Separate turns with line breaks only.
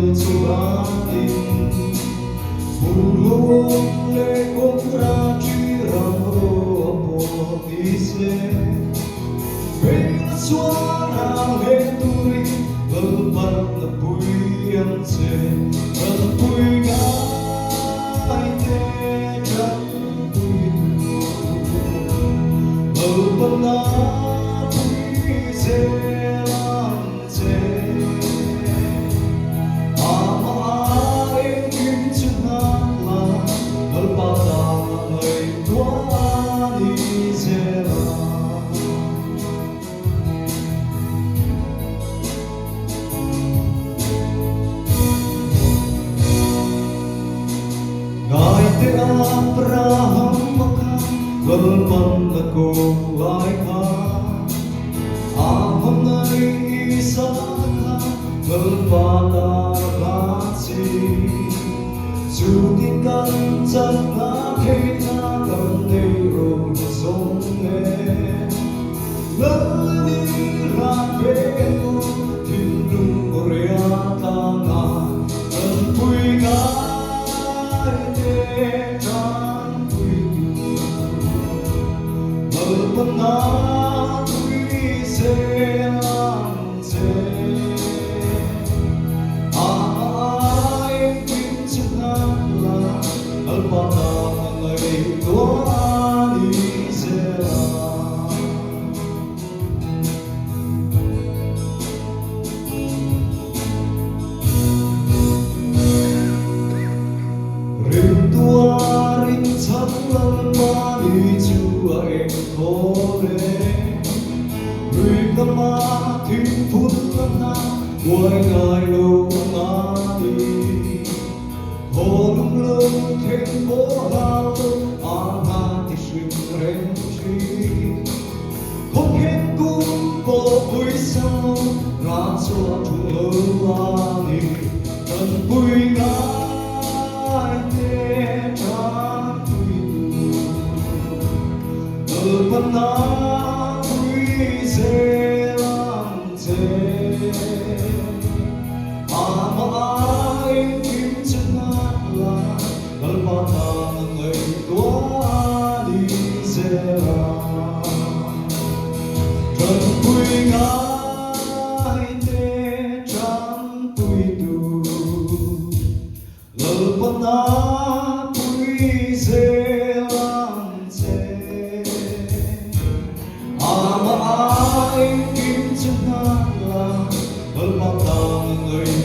Tuhan Puluh lekong rajirang opotise Bila suara leturi Lebat lepui yang se Lepui ngai tejan puitu Lebat napui selang se Abraham makan Gelman aku laikan Aham nari isaka Gelpada kasih Sudikan jatna kita Kandero songe Lelini rapenu Tindung korea tangan Empui Pernah kui selang se Ai kim sunatlah Alpatang ngai Tuhan selang Rinduarin sallang mani chua em kore Người ta ma thiên phút na Quay ngài lâu ngài Hồ lung lung thiên bố hào Aha thì sinh rèn chi Không khen cung bộ vui sao Ra cho chung lơ hoa nì Cần vui ngài thế trang vui Ở phần nào vui selang se Amai kim sunatlah Alpatang ngai Tuhan selang Trần vui ngài thế trang vui tu Alpatang vui selang se Amai kim sunatlah Alpatang ngai